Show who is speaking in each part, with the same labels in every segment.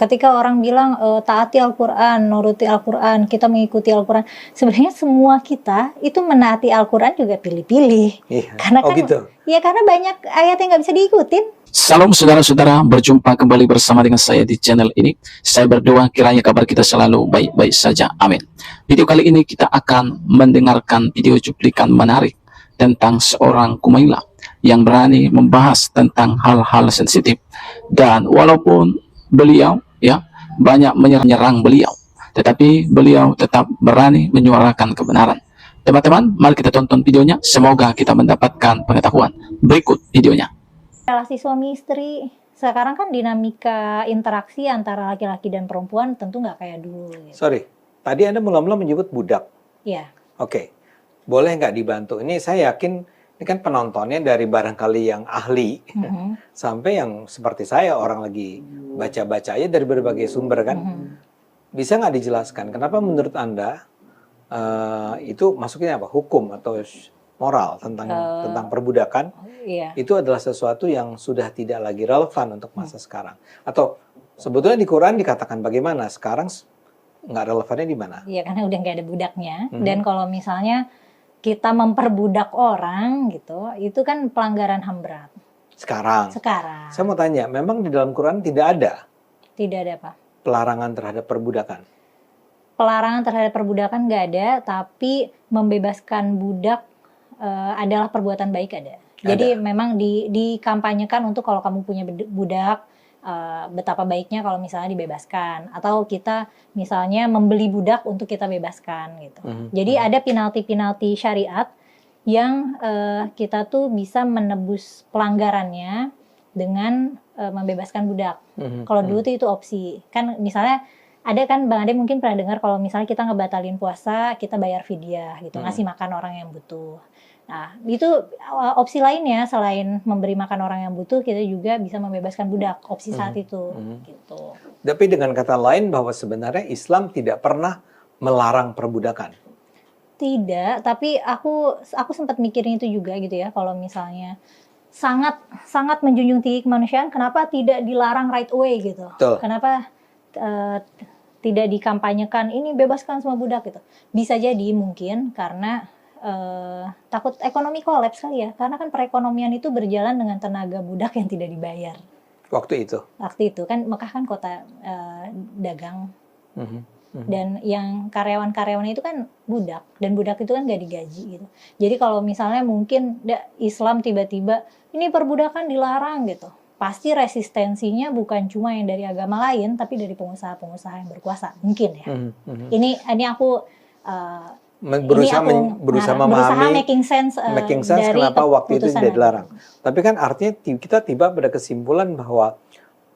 Speaker 1: ketika orang bilang taati Al-Quran, nuruti Al-Quran, kita mengikuti Al-Quran, sebenarnya semua kita itu menaati Al-Quran juga pilih-pilih.
Speaker 2: Iya.
Speaker 1: Karena kan,
Speaker 2: gitu.
Speaker 1: ya karena banyak ayat yang nggak bisa diikutin.
Speaker 3: Salam saudara-saudara, berjumpa kembali bersama dengan saya di channel ini. Saya berdoa kiranya kabar kita selalu baik-baik saja. Amin. Video kali ini kita akan mendengarkan video cuplikan menarik tentang seorang Kumaila yang berani membahas tentang hal-hal sensitif, dan walaupun beliau banyak menyerang beliau, tetapi beliau tetap berani menyuarakan kebenaran. Teman-teman, mari kita tonton videonya. Semoga kita mendapatkan pengetahuan. Berikut videonya.
Speaker 1: Relasi suami istri sekarang kan dinamika interaksi antara laki-laki dan perempuan tentu nggak kayak dulu gitu.
Speaker 2: Sorry, tadi Anda mula-mula menyebut budak.
Speaker 1: Iya.
Speaker 2: Oke, boleh nggak dibantu? Ini saya yakin ini kan penontonnya dari barangkali yang ahli sampai yang seperti saya, orang lagi baca-baca aja dari berbagai sumber kan. Bisa nggak dijelaskan kenapa menurut Anda itu masuknya apa? Hukum atau moral tentang perbudakan?
Speaker 1: Iya.
Speaker 2: Itu adalah sesuatu yang sudah tidak lagi relevan untuk masa sekarang. Atau sebetulnya di Quran dikatakan bagaimana? Sekarang nggak relevannya di mana?
Speaker 1: Iya, karena udah nggak ada budaknya. Dan kalau misalnya kita memperbudak orang gitu, itu kan pelanggaran HAM berat.
Speaker 2: Sekarang. Saya mau tanya, memang di dalam Quran tidak ada?
Speaker 1: Tidak ada apa?
Speaker 2: Pelarangan terhadap perbudakan?
Speaker 1: Pelarangan terhadap perbudakan nggak ada, tapi membebaskan budak adalah perbuatan baik ada. Jadi memang dikampanyekan untuk kalau kamu punya budak, betapa baiknya kalau misalnya dibebaskan, atau kita misalnya membeli budak untuk kita bebaskan gitu. Jadi ada penalti-penalti syariat yang kita tuh bisa menebus pelanggarannya dengan membebaskan budak. Kalau dulu tuh itu opsi. Kan misalnya ada kan Bang Ade mungkin pernah dengar kalau misalnya kita ngebatalin puasa, kita bayar fidyah gitu, ngasih makan orang yang butuh. Nah, itu opsi lainnya selain memberi makan orang yang butuh, kita juga bisa membebaskan budak, opsi saat itu gitu.
Speaker 2: Tapi dengan kata lain bahwa sebenarnya Islam tidak pernah melarang perbudakan.
Speaker 1: Tidak, tapi aku sempat mikirin itu juga gitu ya, kalau misalnya sangat menjunjung tinggi kemanusiaan, kenapa tidak dilarang right away gitu?
Speaker 2: Betul.
Speaker 1: Kenapa tidak dikampanyekan ini bebaskan semua budak gitu? Bisa jadi mungkin karena takut ekonomi kolaps kali ya, karena kan perekonomian itu berjalan dengan tenaga budak yang tidak dibayar. Waktu itu kan Mekah kan kota dagang, dan yang karyawan-karyawan itu kan budak, dan budak itu kan gak digaji gitu. Jadi kalau misalnya mungkin Islam tiba-tiba ini perbudakan dilarang gitu, pasti resistensinya bukan cuma yang dari agama lain, tapi dari pengusaha-pengusaha yang berkuasa mungkin ya. Ini aku
Speaker 2: berusaha memahami
Speaker 1: making sense dari
Speaker 2: kenapa waktu itu tidak dilarang.
Speaker 1: itu.
Speaker 2: Tapi kan artinya kita tiba pada kesimpulan bahwa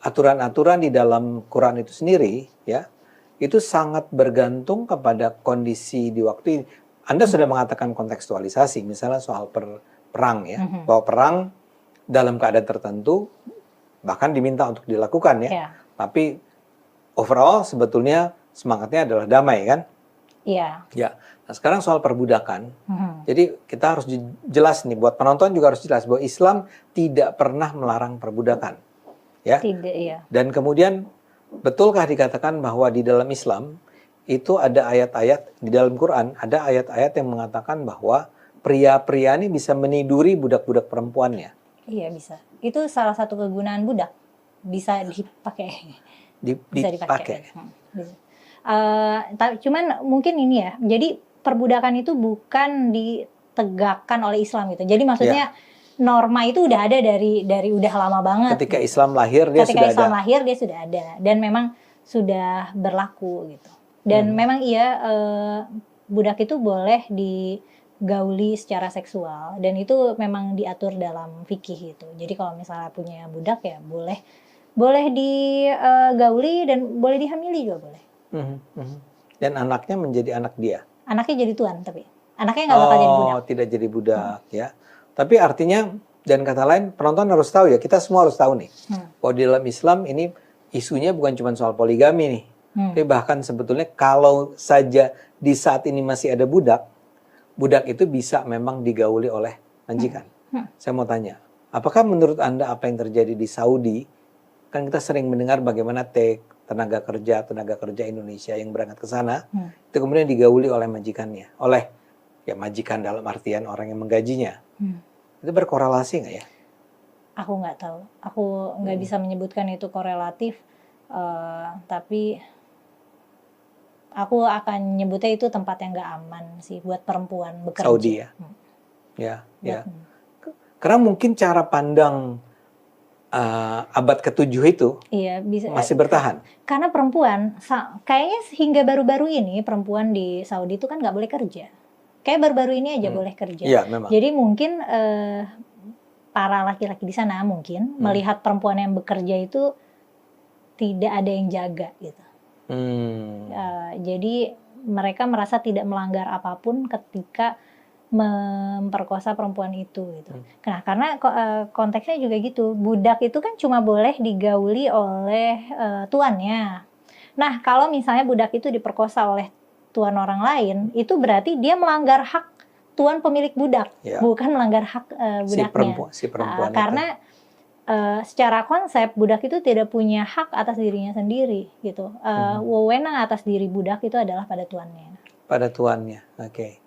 Speaker 2: aturan-aturan di dalam Quran itu sendiri ya, itu sangat bergantung kepada kondisi di waktu ini. Anda sudah mengatakan kontekstualisasi, misalnya soal perang ya, bahwa perang dalam keadaan tertentu bahkan diminta untuk dilakukan ya. Tapi overall sebetulnya semangatnya adalah damai kan?
Speaker 1: Iya.
Speaker 2: Ya. Nah, sekarang soal perbudakan. Jadi kita harus jelas nih, buat penonton juga harus jelas bahwa Islam tidak pernah melarang perbudakan. Ya.
Speaker 1: Tidak, iya.
Speaker 2: Dan kemudian betulkah dikatakan bahwa di dalam Islam itu ada ayat-ayat, di dalam Quran ada ayat-ayat yang mengatakan bahwa pria-pria ini bisa meniduri budak-budak perempuannya?
Speaker 1: Iya, bisa. Itu salah satu kegunaan budak. Bisa dipakai. Bisa dipakai. Cuman mungkin ini ya, jadi perbudakan itu bukan ditegakkan oleh Islam gitu. Jadi maksudnya norma itu udah ada dari udah lama banget.
Speaker 2: Ketika Islam lahir dia
Speaker 1: sudah ada dan memang sudah berlaku gitu. Dan memang iya, budak itu boleh digauli secara seksual, dan itu memang diatur dalam fikih gitu. Jadi kalau misalnya punya budak ya boleh digauli dan boleh dihamili juga boleh.
Speaker 2: Dan anaknya menjadi anak dia.
Speaker 1: Anaknya jadi tuan, tapi anaknya nggak bakal jadi budak.
Speaker 2: Tidak jadi budak ya. Tapi artinya, dan kata lain, penonton harus tahu ya, kita semua harus tahu nih, bahwa di dalam Islam ini isunya bukan cuma soal poligami nih, tapi bahkan sebetulnya kalau saja di saat ini masih ada budak itu bisa memang digauli oleh majikan. Saya mau tanya, apakah menurut Anda apa yang terjadi di Saudi, kan kita sering mendengar bagaimana tenaga kerja Indonesia yang berangkat ke sana, itu kemudian digauli oleh majikannya, oleh ya majikan dalam artian orang yang menggajinya. Itu berkorelasi nggak ya?
Speaker 1: Aku nggak tahu, aku nggak bisa menyebutkan itu korelatif, tapi aku akan nyebutnya itu tempat yang nggak aman sih buat perempuan bekerja.
Speaker 2: Saudi ya, ya. Karena mungkin cara pandang abad ke-7 itu masih bertahan.
Speaker 1: Karena perempuan, kayaknya hingga baru-baru ini perempuan di Saudi itu kan nggak boleh kerja. Kayak baru-baru ini aja boleh kerja.
Speaker 2: Iya, memang.
Speaker 1: Jadi mungkin para laki-laki di sana mungkin melihat perempuan yang bekerja itu tidak ada yang jaga gitu. Jadi mereka merasa tidak melanggar apapun ketika memperkosa perempuan itu gitu. Nah, karena konteksnya juga gitu, budak itu kan cuma boleh digauli oleh tuannya. Nah, kalau misalnya budak itu diperkosa oleh tuan orang lain, itu berarti dia melanggar hak tuan pemilik budak, bukan melanggar hak budaknya.
Speaker 2: Si perempuan
Speaker 1: karena secara konsep budak itu tidak punya hak atas dirinya sendiri gitu. Wewenang atas diri budak itu adalah pada tuannya.
Speaker 2: Pada tuannya, oke.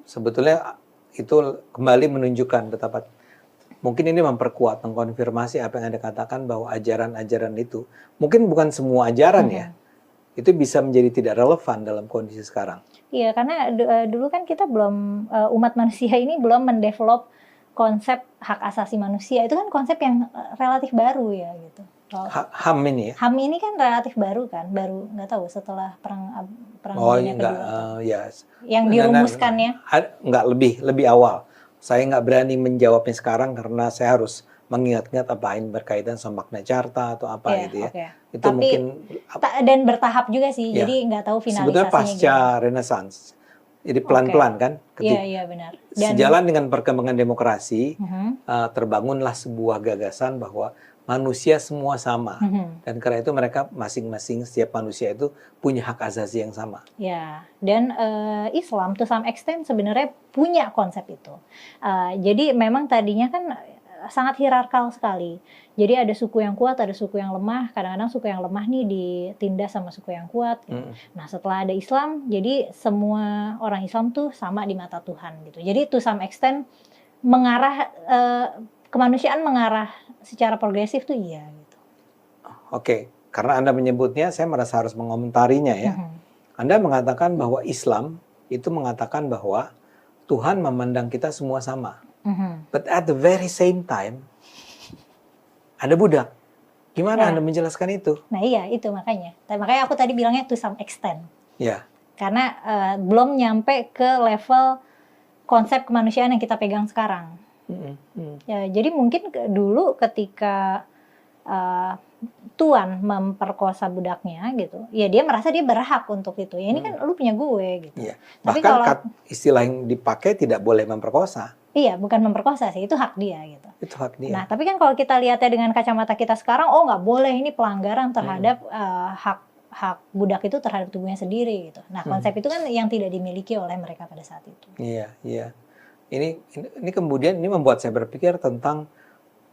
Speaker 2: Sebetulnya itu kembali menunjukkan betapa mungkin ini memperkuat, mengkonfirmasi apa yang Anda katakan bahwa ajaran-ajaran itu mungkin bukan semua ajaran ya. Itu bisa menjadi tidak relevan dalam kondisi sekarang.
Speaker 1: Iya, karena dulu kan kita belum, umat manusia ini belum mendevelop konsep hak asasi manusia. Itu kan konsep yang relatif baru ya gitu.
Speaker 2: HAM ini ya?
Speaker 1: HAM ini kan relatif baru kan, baru nggak tahu setelah perang dunia kedua. Yang dirumuskannya?
Speaker 2: Nggak, lebih awal. Saya nggak berani menjawabnya sekarang karena saya harus mengingat-ingat apa yang berkaitan sama Magna Carta atau apa gitu ya. Itu
Speaker 1: tapi,
Speaker 2: mungkin
Speaker 1: dan bertahap juga sih, jadi nggak tahu finalisasinya.
Speaker 2: Sebetulnya pasca Renaissance. Jadi pelan-pelan kan?
Speaker 1: Iya, benar.
Speaker 2: Sejalan dengan perkembangan demokrasi, terbangunlah sebuah gagasan bahwa manusia semua sama. Dan karena itu mereka masing-masing, setiap manusia itu punya hak asasi yang sama.
Speaker 1: Ya, dan Islam to some extent sebenarnya punya konsep itu. Jadi memang tadinya kan sangat hierarkal sekali. Jadi ada suku yang kuat, ada suku yang lemah. Kadang-kadang suku yang lemah nih ditindas sama suku yang kuat. Gitu. Nah, setelah ada Islam, jadi semua orang Islam tuh sama di mata Tuhan gitu. Jadi to some extent mengarah kemanusiaan mengarah secara progresif tuh iya gitu.
Speaker 2: Oke, karena Anda menyebutnya, saya merasa harus mengomentarinya ya. Anda mengatakan bahwa Islam itu mengatakan bahwa Tuhan memandang kita semua sama. But at the very same time, ada budak. Gimana Anda menjelaskan itu?
Speaker 1: Nah iya, itu makanya. Makanya aku tadi bilangnya to some extent.
Speaker 2: Ya.
Speaker 1: Karena belum nyampe ke level konsep kemanusiaan yang kita pegang sekarang. Ya, jadi mungkin dulu ketika tuan memperkosa budaknya gitu, ya dia merasa dia berhak untuk itu. Ya ini kan lu punya gue gitu.
Speaker 2: Ya.
Speaker 1: Tapi
Speaker 2: bahkan istilah yang dipakai tidak boleh memperkosa.
Speaker 1: Iya, bukan memperkosa sih, itu hak dia gitu.
Speaker 2: Itu hak dia.
Speaker 1: Nah, tapi kan kalau kita lihatnya dengan kacamata kita sekarang, oh nggak boleh, ini pelanggaran terhadap hak budak itu terhadap tubuhnya sendiri gitu. Nah, konsep itu kan yang tidak dimiliki oleh mereka pada saat itu.
Speaker 2: Iya. Ini kemudian ini membuat saya berpikir tentang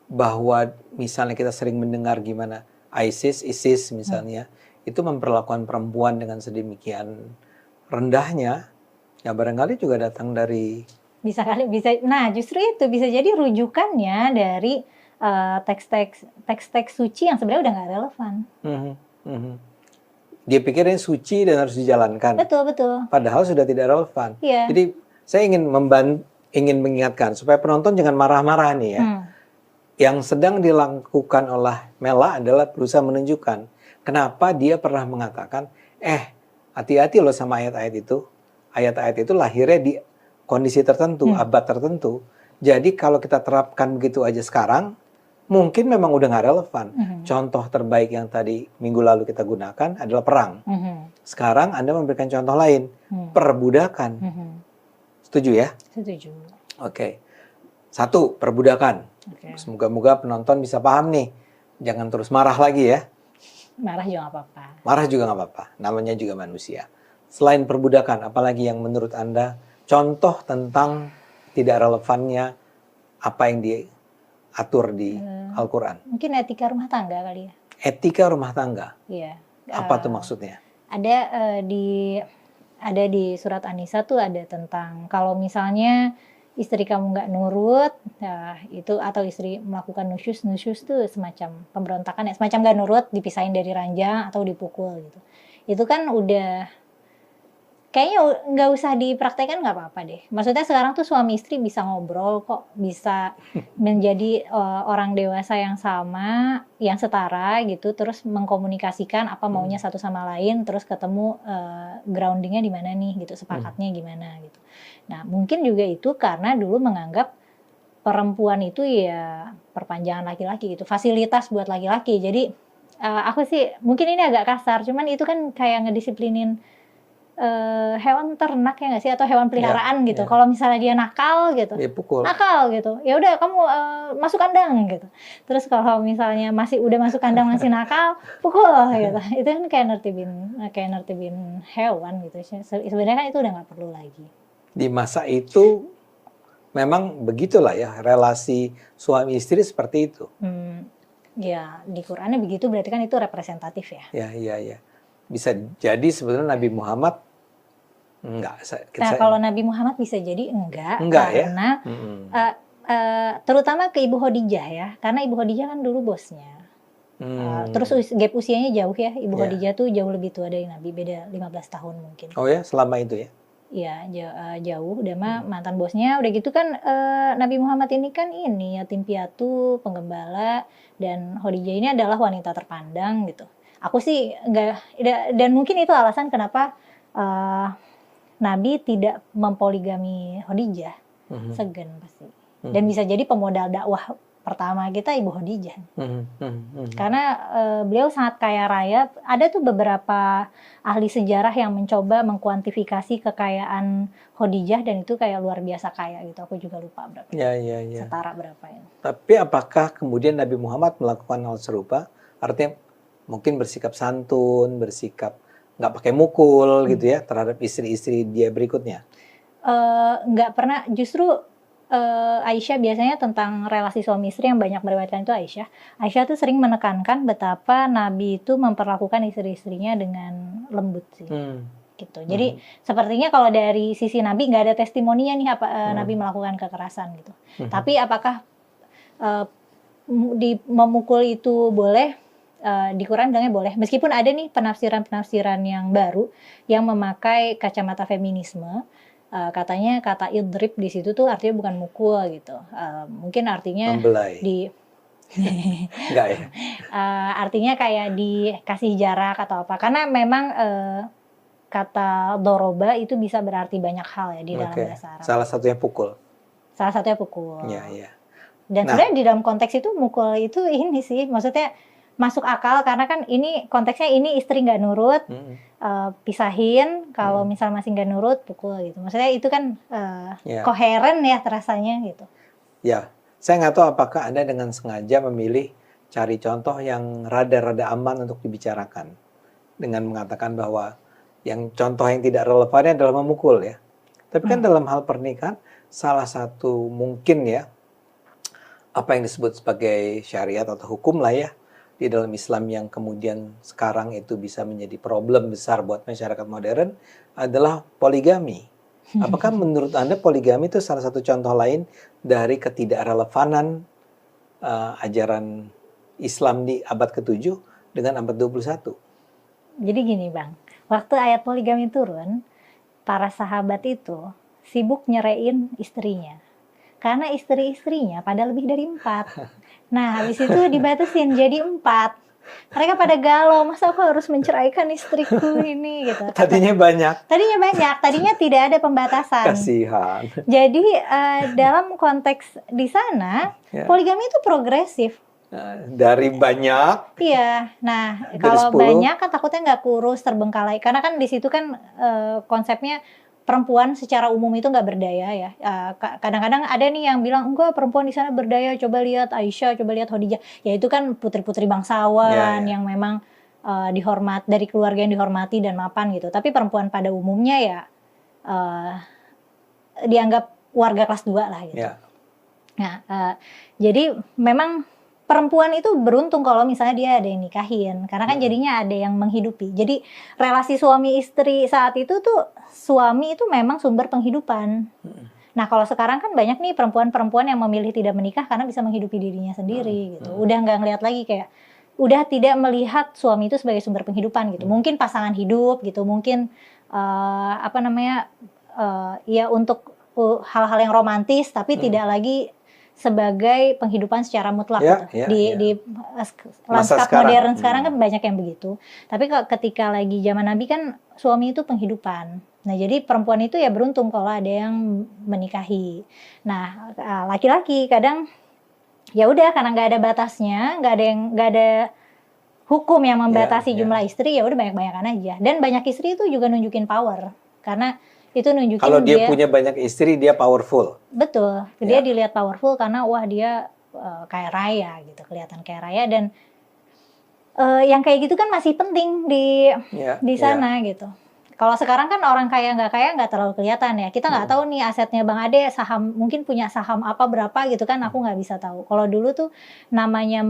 Speaker 2: bahwa misalnya kita sering mendengar gimana ISIS misalnya itu memperlakukan perempuan dengan sedemikian rendahnya, ya barangkali juga datang dari
Speaker 1: bisa. Nah, justru itu bisa jadi rujukannya dari teks-teks suci yang sebenarnya udah nggak relevan.
Speaker 2: Dia pikirnya suci dan harus dijalankan.
Speaker 1: Betul.
Speaker 2: Padahal sudah tidak relevan.
Speaker 1: Iya.
Speaker 2: Jadi saya ingin mengingatkan supaya penonton jangan marah-marah nih ya. Yang sedang dilakukan oleh Mela adalah berusaha menunjukkan kenapa dia pernah mengatakan, hati-hati loh sama ayat-ayat itu. Ayat-ayat itu lahirnya di kondisi tertentu, abad tertentu. Jadi kalau kita terapkan begitu aja sekarang, mungkin memang udah nggak relevan. Contoh terbaik yang tadi minggu lalu kita gunakan adalah perang. Sekarang Anda memberikan contoh lain, perbudakan. Setuju ya?
Speaker 1: Setuju.
Speaker 2: Oke. 1, perbudakan. Semoga-moga penonton bisa paham nih. Jangan terus marah lagi ya.
Speaker 1: Marah juga nggak apa-apa.
Speaker 2: Marah juga nggak apa-apa. Namanya juga manusia. Selain perbudakan, apalagi yang menurut Anda contoh tentang tidak relevannya apa yang diatur di Al-Quran?
Speaker 1: Mungkin etika rumah tangga kali ya.
Speaker 2: Etika rumah tangga?
Speaker 1: Iya.
Speaker 2: Apa tuh maksudnya?
Speaker 1: Ada di surat An-Nisa tuh ada tentang kalau misalnya istri kamu nggak nurut, itu atau istri melakukan nusyus tuh semacam pemberontakan ya, semacam nggak nurut, dipisahin dari ranjang atau dipukul gitu. Itu kan udah kayaknya nggak usah dipraktekkan, nggak apa-apa deh. Maksudnya sekarang tuh suami istri bisa ngobrol kok, bisa menjadi orang dewasa yang sama, yang setara gitu, terus mengkomunikasikan apa maunya satu sama lain, terus ketemu groundingnya di mana nih gitu, sepakatnya gimana gitu. Nah mungkin juga itu karena dulu menganggap perempuan itu ya perpanjangan laki-laki gitu, fasilitas buat laki-laki. Jadi aku sih mungkin ini agak kasar, cuman itu kan kayak ngedisiplinin hewan ternak ya nggak sih, atau hewan peliharaan gitu. Kalau misalnya dia nakal gitu,
Speaker 2: pukul.
Speaker 1: nakal gitu, ya udah kamu masuk kandang gitu. Terus kalau misalnya udah masuk kandang masih nakal, pukul gitu. Itu kan kayak nertibin hewan gitu. Sebenarnya kan itu udah nggak perlu lagi.
Speaker 2: Di masa itu memang begitulah ya, relasi suami istri seperti itu.
Speaker 1: Ya di Qurannya begitu, berarti kan itu representatif ya.
Speaker 2: Ya. Bisa jadi sebenarnya Nabi Muhammad enggak.
Speaker 1: Kalau Nabi Muhammad bisa jadi enggak karena
Speaker 2: ya?
Speaker 1: Terutama ke Ibu Khadijah ya, karena Ibu Khadijah kan dulu bosnya. Terus gap usianya jauh ya, Ibu Khadijah tuh jauh lebih tua dari Nabi, beda 15 tahun mungkin.
Speaker 2: Oh ya, selama itu ya?
Speaker 1: Iya, jauh, udah mah mantan bosnya. Udah gitu kan Nabi Muhammad ini kan yatim piatu, penggembala, dan Khadijah ini adalah wanita terpandang gitu. Aku sih enggak, dan mungkin itu alasan kenapa Nabi tidak mempoligami Khadijah, segan pasti. Dan bisa jadi pemodal dakwah pertama kita Ibu Khadijah. Karena beliau sangat kaya raya. Ada tuh beberapa ahli sejarah yang mencoba mengkuantifikasi kekayaan Khadijah, dan itu kayak luar biasa kaya gitu. Aku juga lupa berapa.
Speaker 2: Ya.
Speaker 1: Setara berapa ya.
Speaker 2: Tapi apakah kemudian Nabi Muhammad melakukan hal serupa? Artinya mungkin bersikap santun, bersikap nggak pakai mukul gitu ya terhadap istri-istri dia berikutnya?
Speaker 1: Nggak pernah, justru Aisyah biasanya tentang relasi suami istri yang banyak meriwayatkan itu Aisyah. Aisyah tuh sering menekankan betapa Nabi itu memperlakukan istri-istrinya dengan lembut sih. Gitu. Jadi sepertinya kalau dari sisi Nabi nggak ada testimoninya nih apa Nabi melakukan kekerasan gitu. Tapi apakah memukul itu boleh? Di Quran bilangnya boleh, meskipun ada nih penafsiran-penafsiran yang baru yang memakai kacamata feminisme. Katanya kata idrib di situ tuh artinya bukan mukul gitu, mungkin artinya
Speaker 2: membelai. Enggak ya?
Speaker 1: Artinya kayak dikasih jarak atau apa, karena memang kata doroba itu bisa berarti banyak hal ya di dalam bahasa Arab.
Speaker 2: Salah satunya pukul.
Speaker 1: Iya. Dan sebenarnya di dalam konteks itu mukul itu ini sih, maksudnya masuk akal karena kan ini konteksnya ini istri nggak nurut, pisahin, kalau misal masih nggak nurut pukul gitu. Maksudnya itu kan koheren ya terasanya gitu.
Speaker 2: Ya, saya nggak tahu apakah Anda dengan sengaja memilih cari contoh yang rada-rada aman untuk dibicarakan dengan mengatakan bahwa yang contoh yang tidak relevannya adalah memukul ya. Tapi kan dalam hal pernikahan salah satu mungkin ya apa yang disebut sebagai syariat atau hukum lah ya di dalam Islam yang kemudian sekarang itu bisa menjadi problem besar buat masyarakat modern adalah poligami. Apakah menurut Anda poligami itu salah satu contoh lain dari ketidakrelevanan ajaran Islam di abad ke-7 dengan abad 21?
Speaker 1: Jadi gini Bang, waktu ayat poligami turun, para sahabat itu sibuk nyerein istrinya. Karena istri-istrinya pada lebih dari 4. Nah, habis itu dibatasin jadi 4. Mereka pada galau, masa aku harus menceraikan istriku ini gitu.
Speaker 2: Tadinya banyak.
Speaker 1: Tadinya tidak ada pembatasan.
Speaker 2: Kasihan.
Speaker 1: Jadi dalam konteks di sana poligami itu progresif.
Speaker 2: Dari banyak.
Speaker 1: Iya. Nah, kalau banyak kan takutnya nggak kurus, terbengkalai. Karena kan di situ kan konsepnya perempuan secara umum itu nggak berdaya ya. Kadang-kadang ada nih yang bilang enggak, perempuan di sana berdaya. Coba lihat Aisyah, coba lihat Khadijah. Ya itu kan putri-putri bangsawan yang memang dihormat, dari keluarga yang dihormati dan mapan gitu. Tapi perempuan pada umumnya ya dianggap warga kelas 2 lah gitu. Nah, jadi memang perempuan itu beruntung kalau misalnya dia ada yang nikahin, karena kan jadinya ada yang menghidupi. Jadi relasi suami istri saat itu tuh, suami itu memang sumber penghidupan. Nah kalau sekarang kan banyak nih perempuan-perempuan yang memilih tidak menikah karena bisa menghidupi dirinya sendiri gitu. Udah nggak ngeliat lagi kayak, udah tidak melihat suami itu sebagai sumber penghidupan gitu. Mungkin pasangan hidup gitu, mungkin ya untuk hal-hal yang romantis, tapi tidak lagi sebagai penghidupan secara mutlak gitu. Di lanskap modern sekarang kan banyak yang begitu. Tapi ketika lagi zaman Nabi kan suami itu penghidupan. Nah jadi perempuan itu ya beruntung kalau ada yang menikahi. Nah laki-laki kadang ya udah karena nggak ada batasnya, nggak ada hukum yang membatasi jumlah istri, ya udah banyak-banyakan aja. Dan banyak istri itu juga nunjukin power, karena itu nunjukin
Speaker 2: kalau dia punya banyak istri dia powerful.
Speaker 1: Betul, dia dilihat powerful karena wah dia kaya raya gitu, kelihatan kaya raya. Dan yang kayak gitu kan masih penting di sana gitu. Kalau sekarang kan orang kaya nggak terlalu kelihatan ya. Kita nggak tahu nih asetnya Bang Ade, saham mungkin punya saham apa berapa gitu kan, aku nggak bisa tahu. Kalau dulu tuh namanya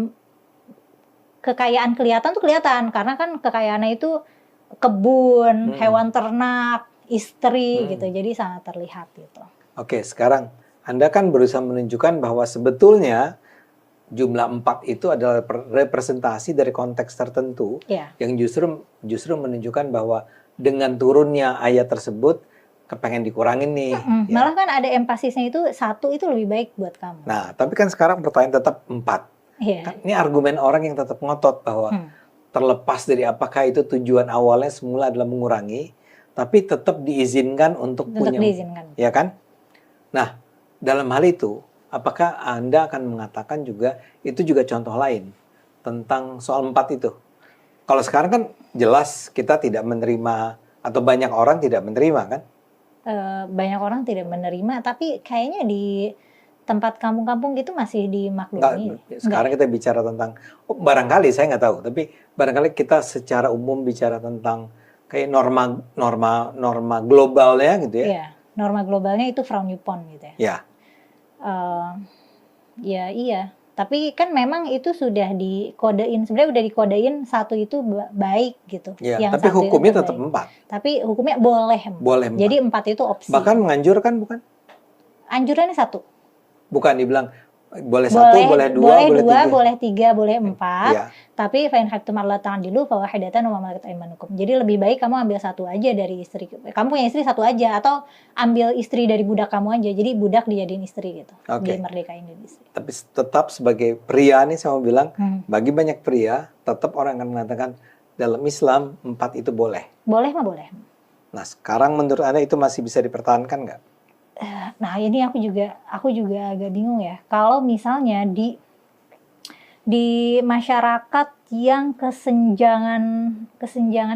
Speaker 1: kekayaan kelihatan tuh kelihatan, karena kan kekayaannya itu kebun, hewan ternak, istri gitu, jadi sangat terlihat gitu.
Speaker 2: Oke, sekarang Anda kan berusaha menunjukkan bahwa sebetulnya jumlah 4 itu adalah representasi dari konteks tertentu yang justru menunjukkan bahwa dengan turunnya ayat tersebut kepengen dikurangin nih.
Speaker 1: Malah kan ada empasisnya itu 1 itu lebih baik buat kamu.
Speaker 2: Nah, tapi kan sekarang pertanyaan tetap 4. Kan ini argumen orang yang tetap ngotot bahwa terlepas dari apakah itu tujuan awalnya semula adalah mengurangi, tapi tetap diizinkan untuk punya, ya kan? Nah, dalam hal itu, apakah Anda akan mengatakan juga itu juga contoh lain tentang soal 4 itu? Kalau sekarang kan jelas kita tidak menerima, atau banyak orang tidak menerima kan?
Speaker 1: Banyak orang tidak menerima, tapi kayaknya di tempat kampung-kampung gitu masih dimaklumi.
Speaker 2: Sekarang kita bicara tentang, barangkali saya nggak tahu, tapi barangkali kita secara umum bicara tentang kayak norma globalnya gitu ya.
Speaker 1: Iya, norma globalnya itu Fraunhofen gitu ya.
Speaker 2: Ya.
Speaker 1: Ya iya, tapi kan memang itu sudah dikodein, sebenarnya udah dikodein 1 itu baik gitu.
Speaker 2: Ya, tapi hukumnya tetap 4.
Speaker 1: Tapi hukumnya boleh 4. Jadi 4 itu opsi.
Speaker 2: Bahkan menganjurkan bukan?
Speaker 1: Anjurannya 1.
Speaker 2: Bukan dibilang boleh 1, boleh 2,
Speaker 1: boleh 3, boleh 4. Tapi fa in khiftum alla ta'dilu fa wahidatan wa ma malakat aymanukum. Jadi lebih baik kamu ambil 1 aja dari istri. Kamu punya istri 1 aja, atau ambil istri dari budak kamu aja. Jadi budak dijadiin istri gitu. Dimerdekain dari istri.
Speaker 2: Tapi tetap sebagai pria nih saya mau bilang, bagi banyak pria tetap orang akan mengatakan dalam Islam 4 itu boleh.
Speaker 1: Boleh mah boleh.
Speaker 2: Nah, sekarang menurut Anda itu masih bisa dipertahankan nggak?
Speaker 1: Nah ini aku juga agak bingung ya. Kalau misalnya di masyarakat yang kesenjangan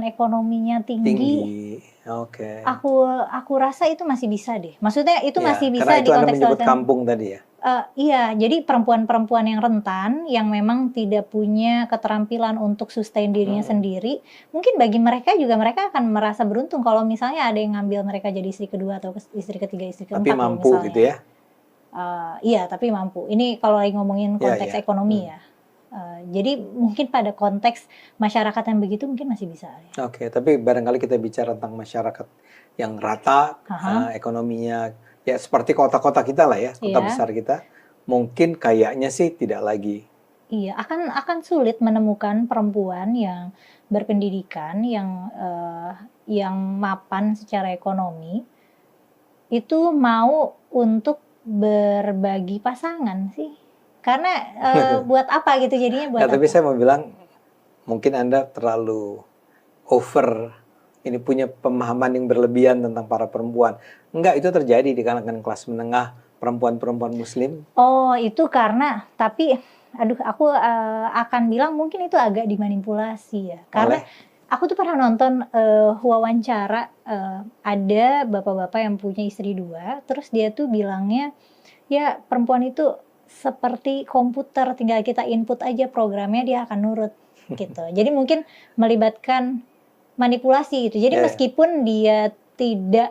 Speaker 1: ekonominya tinggi.
Speaker 2: Oke.
Speaker 1: Aku rasa itu masih bisa deh. Maksudnya itu masih bisa
Speaker 2: karena itu Anda
Speaker 1: dikontekstualkan.
Speaker 2: menyebut kampung tadi ya.
Speaker 1: Iya, jadi perempuan-perempuan yang rentan, yang memang tidak punya keterampilan untuk sustain dirinya sendiri, mungkin bagi mereka juga mereka akan merasa beruntung kalau misalnya ada yang ngambil mereka jadi istri kedua atau istri ketiga, istri keempat.
Speaker 2: Tapi mampu
Speaker 1: misalnya.
Speaker 2: gitu ya?
Speaker 1: Iya, tapi mampu. Ini kalau lagi ngomongin konteks ekonomi ya. Jadi mungkin pada konteks masyarakat yang begitu mungkin masih bisa. Ya.
Speaker 2: Oke, tapi barangkali kita bicara tentang masyarakat yang rata ekonominya, ya seperti kota-kota kita lah ya, kota besar kita, mungkin kayaknya sih tidak lagi.
Speaker 1: Iya, akan sulit menemukan perempuan yang berpendidikan, yang mapan secara ekonomi, itu mau untuk berbagi pasangan sih. Karena buat apa gitu jadinya buat
Speaker 2: tapi saya mau bilang mungkin Anda terlalu over ini punya pemahaman yang berlebihan tentang para perempuan. Enggak, itu terjadi di kalangan kelas menengah perempuan-perempuan muslim.
Speaker 1: Oh, itu karena tapi aku akan bilang mungkin itu agak dimanipulasi ya. Karena aku tuh pernah nonton wawancara ada bapak-bapak yang punya istri 2, terus dia tuh bilangnya ya perempuan itu seperti komputer, tinggal kita input aja programnya dia akan nurut gitu. Jadi mungkin melibatkan manipulasi gitu. Jadi meskipun dia tidak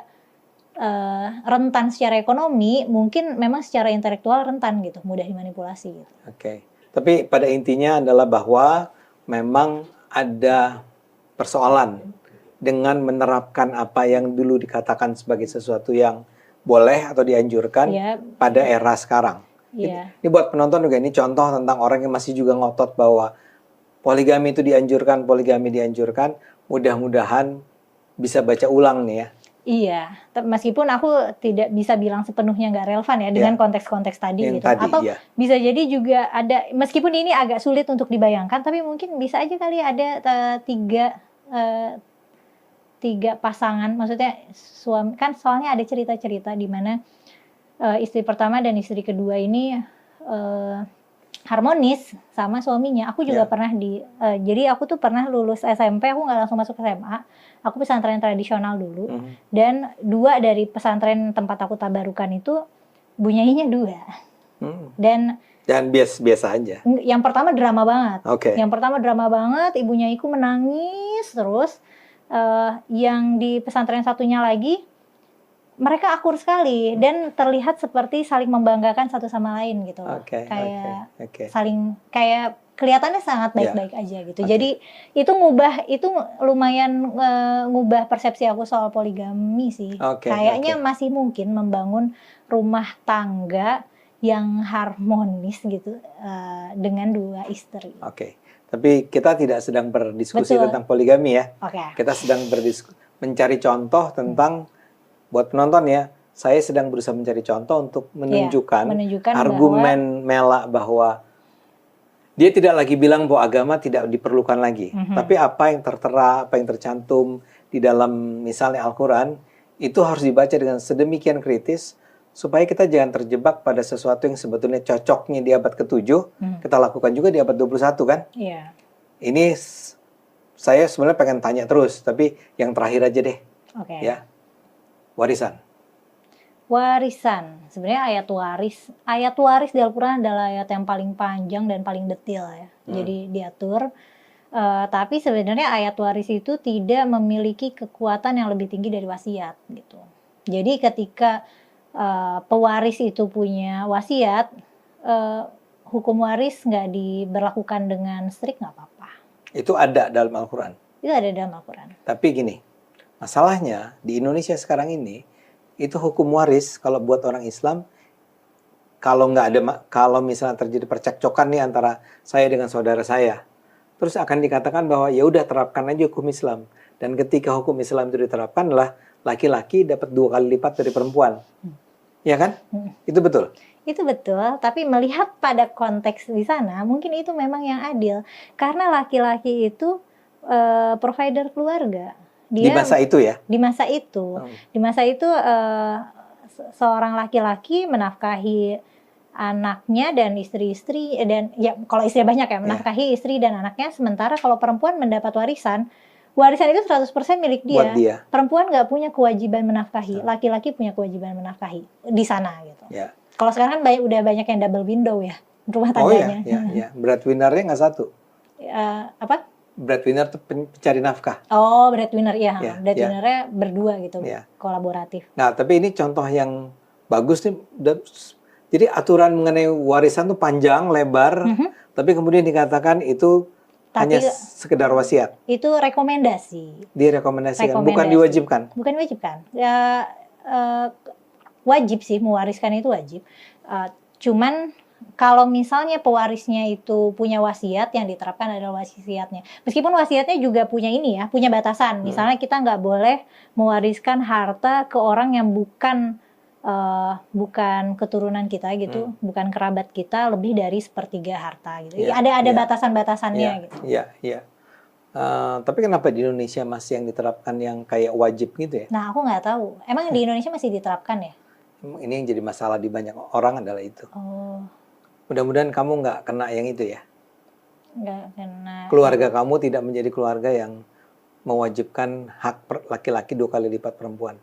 Speaker 1: rentan secara ekonomi, mungkin memang secara intelektual rentan gitu, mudah dimanipulasi gitu.
Speaker 2: Oke. Tapi pada intinya adalah bahwa memang ada persoalan dengan menerapkan apa yang dulu dikatakan sebagai sesuatu yang boleh atau dianjurkan
Speaker 1: Iya,
Speaker 2: pada era sekarang.
Speaker 1: iya.
Speaker 2: Ini buat penonton juga, ini contoh tentang orang yang masih juga ngotot bahwa poligami itu dianjurkan, poligami dianjurkan. Mudah-mudahan bisa baca ulang nih ya.
Speaker 1: Iya, meskipun aku tidak bisa bilang sepenuhnya nggak relevan ya dengan konteks-konteks tadi
Speaker 2: Yang
Speaker 1: gitu.
Speaker 2: tadi,
Speaker 1: Atau
Speaker 2: ya.
Speaker 1: bisa jadi juga ada, meskipun ini agak sulit untuk dibayangkan, tapi mungkin bisa aja kali ada tiga pasangan, maksudnya suami, kan soalnya ada cerita-cerita di mana istri pertama dan istri kedua ini harmonis sama suaminya. Aku juga pernah jadi aku tuh pernah lulus SMP, aku nggak langsung masuk SMA. Aku pesantren tradisional dulu. Dan 2 dari pesantren tempat aku tabarukan itu bunyainya 2. Dan
Speaker 2: biasa aja.
Speaker 1: yang pertama drama banget.
Speaker 2: Oke.
Speaker 1: Yang pertama drama banget, ibunyaiku menangis terus. Yang di pesantren satunya lagi, mereka akur sekali dan terlihat seperti saling membanggakan satu sama lain gitu. Kayak saling, kayak kelihatannya sangat baik-baik aja gitu. Jadi itu lumayan ngubah persepsi aku soal poligami sih. Kayaknya masih mungkin membangun rumah tangga yang harmonis gitu dengan 2 istri.
Speaker 2: Tapi kita tidak sedang berdiskusi tentang poligami ya. Kita sedang mencari contoh tentang, buat penonton ya, saya sedang berusaha mencari contoh untuk menunjukkan argumen Mela bahwa dia tidak lagi bilang bahwa agama tidak diperlukan lagi. Tapi apa yang tertera, apa yang tercantum di dalam misalnya Al-Quran, itu harus dibaca dengan sedemikian kritis, supaya kita jangan terjebak pada sesuatu yang sebetulnya cocoknya di abad ke-7, kita lakukan juga di abad 21 kan?
Speaker 1: Iya.
Speaker 2: Ini saya sebenarnya pengen tanya terus, tapi yang terakhir aja deh. Ya. Warisan.
Speaker 1: Sebenarnya ayat waris di Al-Quran adalah ayat yang paling panjang dan paling detail ya. Jadi diatur. Tapi sebenarnya ayat waris itu tidak memiliki kekuatan yang lebih tinggi dari wasiat gitu. Jadi ketika pewaris itu punya wasiat, hukum waris nggak diberlakukan dengan strict, nggak apa-apa.
Speaker 2: Itu ada dalam Al-Quran?
Speaker 1: Itu ada dalam Al-Quran.
Speaker 2: Tapi gini, masalahnya di Indonesia sekarang ini, itu hukum waris kalau buat orang Islam, kalau misalnya terjadi percekcokan nih antara saya dengan saudara saya, terus akan dikatakan bahwa ya udah terapkan aja hukum Islam. Dan ketika hukum Islam itu diterapkan adalah laki-laki dapat 2 kali lipat dari perempuan. Ya kan? Itu betul?
Speaker 1: Itu betul, tapi melihat pada konteks di sana, mungkin itu memang yang adil. Karena laki-laki itu provider keluarga.
Speaker 2: Di masa itu ya?
Speaker 1: Di masa itu. Di masa itu seorang laki-laki menafkahi anaknya dan istri-istri, dan ya kalau istri banyak ya, menafkahi istri dan anaknya, sementara kalau perempuan mendapat warisan itu 100% milik dia. Perempuan nggak punya kewajiban menafkahi, laki-laki punya kewajiban menafkahi di sana gitu. Kalau sekarang kan udah banyak yang double window ya rumah tangganya.
Speaker 2: Iya. Breadwinner-nya nggak satu.
Speaker 1: Apa?
Speaker 2: Breadwinner itu pencari nafkah.
Speaker 1: Oh, breadwinner ya. Breadwinner-nya berdua gitu, kolaboratif.
Speaker 2: Nah, tapi ini contoh yang bagus nih. Jadi aturan mengenai warisan tuh panjang, lebar, tapi kemudian dikatakan itu hanya sekedar wasiat.
Speaker 1: Itu rekomendasi.
Speaker 2: Direkomendasikan, bukan diwajibkan.
Speaker 1: Bukan diwajibkan. Ya, wajib sih, mewariskan itu wajib. Cuman kalau misalnya pewarisnya itu punya wasiat, yang diterapkan adalah wasiatnya. Meskipun wasiatnya juga punya punya batasan. Misalnya kita nggak boleh mewariskan harta ke orang yang bukan keturunan kita gitu, bukan kerabat kita, lebih dari 1/3 harta gitu. Ada batasan-batasannya gitu.
Speaker 2: Iya. Tapi kenapa di Indonesia masih yang diterapkan yang kayak wajib gitu ya?
Speaker 1: Nah, aku nggak tahu. Emang di Indonesia masih diterapkan ya?
Speaker 2: Ini yang jadi masalah di banyak orang adalah itu. Mudah-mudahan kamu nggak kena yang itu ya.
Speaker 1: Nggak kena.
Speaker 2: Keluarga kamu tidak menjadi keluarga yang mewajibkan hak laki-laki 2 kali lipat perempuan.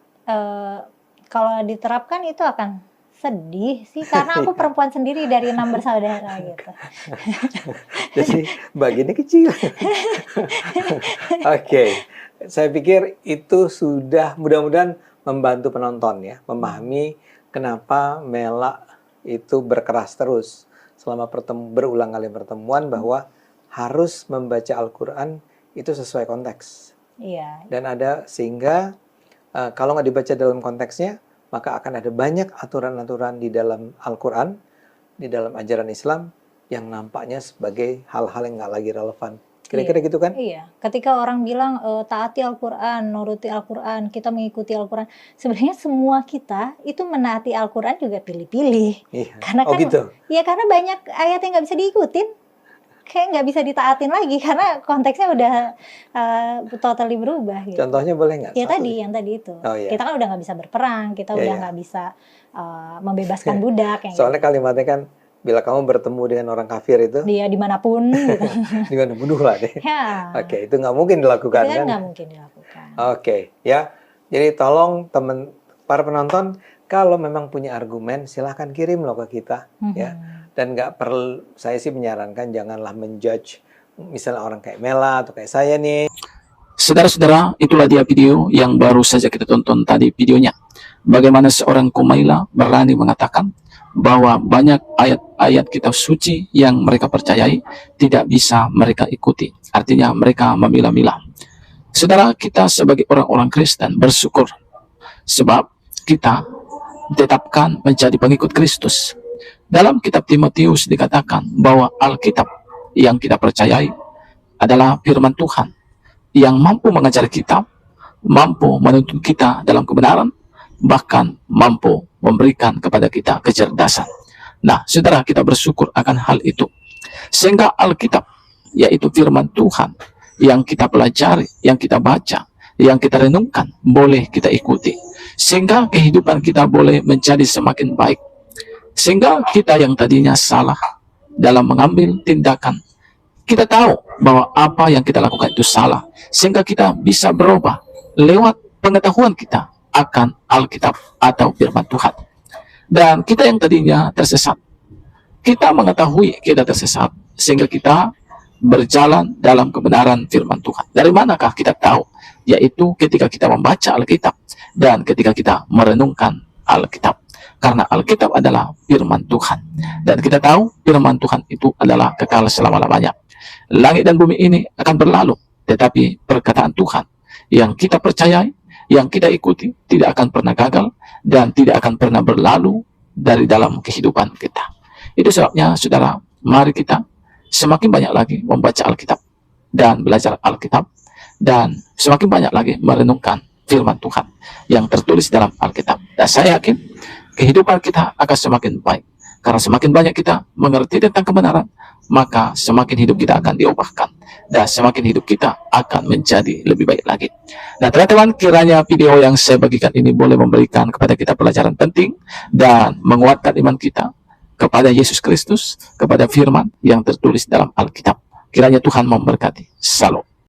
Speaker 1: Kalau diterapkan itu akan sedih sih, karena aku perempuan sendiri dari 6 bersaudara gitu.
Speaker 2: Jadi bagiannya kecil. Oke. Saya pikir itu sudah mudah-mudahan membantu penonton ya, memahami kenapa Mela itu berkeras terus selama berulang kali pertemuan bahwa harus membaca Al-Quran itu sesuai konteks.
Speaker 1: Iya.
Speaker 2: Dan ada sehingga kalau nggak dibaca dalam konteksnya, maka akan ada banyak aturan-aturan di dalam Al-Quran, di dalam ajaran Islam yang nampaknya sebagai hal-hal yang nggak lagi relevan. Kira-kira gitu kan?
Speaker 1: Iya, ketika orang bilang taati Al-Quran, nuruti Al-Quran, kita mengikuti Al-Quran, sebenarnya semua kita itu menaati Al-Quran juga pilih-pilih.
Speaker 2: Iya.
Speaker 1: Karena
Speaker 2: Oh
Speaker 1: kan,
Speaker 2: gitu.
Speaker 1: ya karena banyak ayat yang nggak bisa diikutin, kayak nggak bisa ditaatin lagi karena konteksnya udah totally berubah. Gitu.
Speaker 2: Contohnya boleh nggak?
Speaker 1: Ya
Speaker 2: Satu.
Speaker 1: tadi, yang tadi itu.
Speaker 2: Oh, iya.
Speaker 1: Kita kan udah nggak bisa berperang, kita
Speaker 2: Iya,
Speaker 1: udah
Speaker 2: iya.
Speaker 1: nggak bisa membebaskan budak. Yang
Speaker 2: Soalnya kalimatnya kan, bila kamu bertemu dengan orang kafir itu,
Speaker 1: dia dimanapun, gitu.
Speaker 2: dengan bunuhlah deh.
Speaker 1: Ya,
Speaker 2: Oke, itu nggak mungkin dilakukan
Speaker 1: itu kan
Speaker 2: kan?
Speaker 1: nggak mungkin dilakukan.
Speaker 2: Oke, ya. Jadi tolong para penonton, kalau memang punya argumen, silahkan kirim loh ke kita, ya. Dan nggak perlu, saya sih menyarankan janganlah menjudge, misalnya orang kayak Mela atau kayak saya nih.
Speaker 3: Saudara-saudara, itulah dia video yang baru saja kita tonton tadi videonya. Bagaimana seorang Kumaila berani mengatakan bahwa banyak ayat-ayat kitab suci yang mereka percayai tidak bisa mereka ikuti. Artinya mereka memilah-milah. Saudara, kita sebagai orang-orang Kristen bersyukur sebab kita ditetapkan menjadi pengikut Kristus. Dalam kitab Timotius dikatakan bahwa Alkitab yang kita percayai adalah firman Tuhan yang mampu mengajar kita, mampu menuntun kita dalam kebenaran, bahkan mampu memberikan kepada kita kecerdasan. Nah, saudara, kita bersyukur akan hal itu. Sehingga Alkitab, yaitu firman Tuhan, yang kita pelajari, yang kita baca, yang kita renungkan, boleh kita ikuti. Sehingga kehidupan kita boleh menjadi semakin baik. Sehingga kita yang tadinya salah dalam mengambil tindakan, kita tahu bahwa apa yang kita lakukan itu salah. Sehingga kita bisa berubah lewat pengetahuan kita akan Alkitab atau firman Tuhan. Dan kita yang tadinya tersesat, kita mengetahui kita tersesat, sehingga kita berjalan dalam kebenaran firman Tuhan. Dari manakah kita tahu? Yaitu ketika kita membaca Alkitab dan ketika kita merenungkan Alkitab. Karena Alkitab adalah firman Tuhan. Dan kita tahu firman Tuhan itu adalah kekal selama-lamanya. Langit dan bumi ini akan berlalu, tetapi perkataan Tuhan yang kita percayai, yang kita ikuti tidak akan pernah gagal dan tidak akan pernah berlalu dari dalam kehidupan kita. Itu sebabnya, saudara, mari kita semakin banyak lagi membaca Alkitab dan belajar Alkitab, dan semakin banyak lagi merenungkan firman Tuhan yang tertulis dalam Alkitab. Dan saya yakin kehidupan kita akan semakin baik, karena semakin banyak kita mengerti tentang kebenaran, maka semakin hidup kita akan diubahkan dan semakin hidup kita akan menjadi lebih baik lagi. Nah, teman-teman, kiranya video yang saya bagikan ini boleh memberikan kepada kita pelajaran penting dan menguatkan iman kita kepada Yesus Kristus, kepada firman yang tertulis dalam Alkitab. Kiranya Tuhan memberkati. Salam.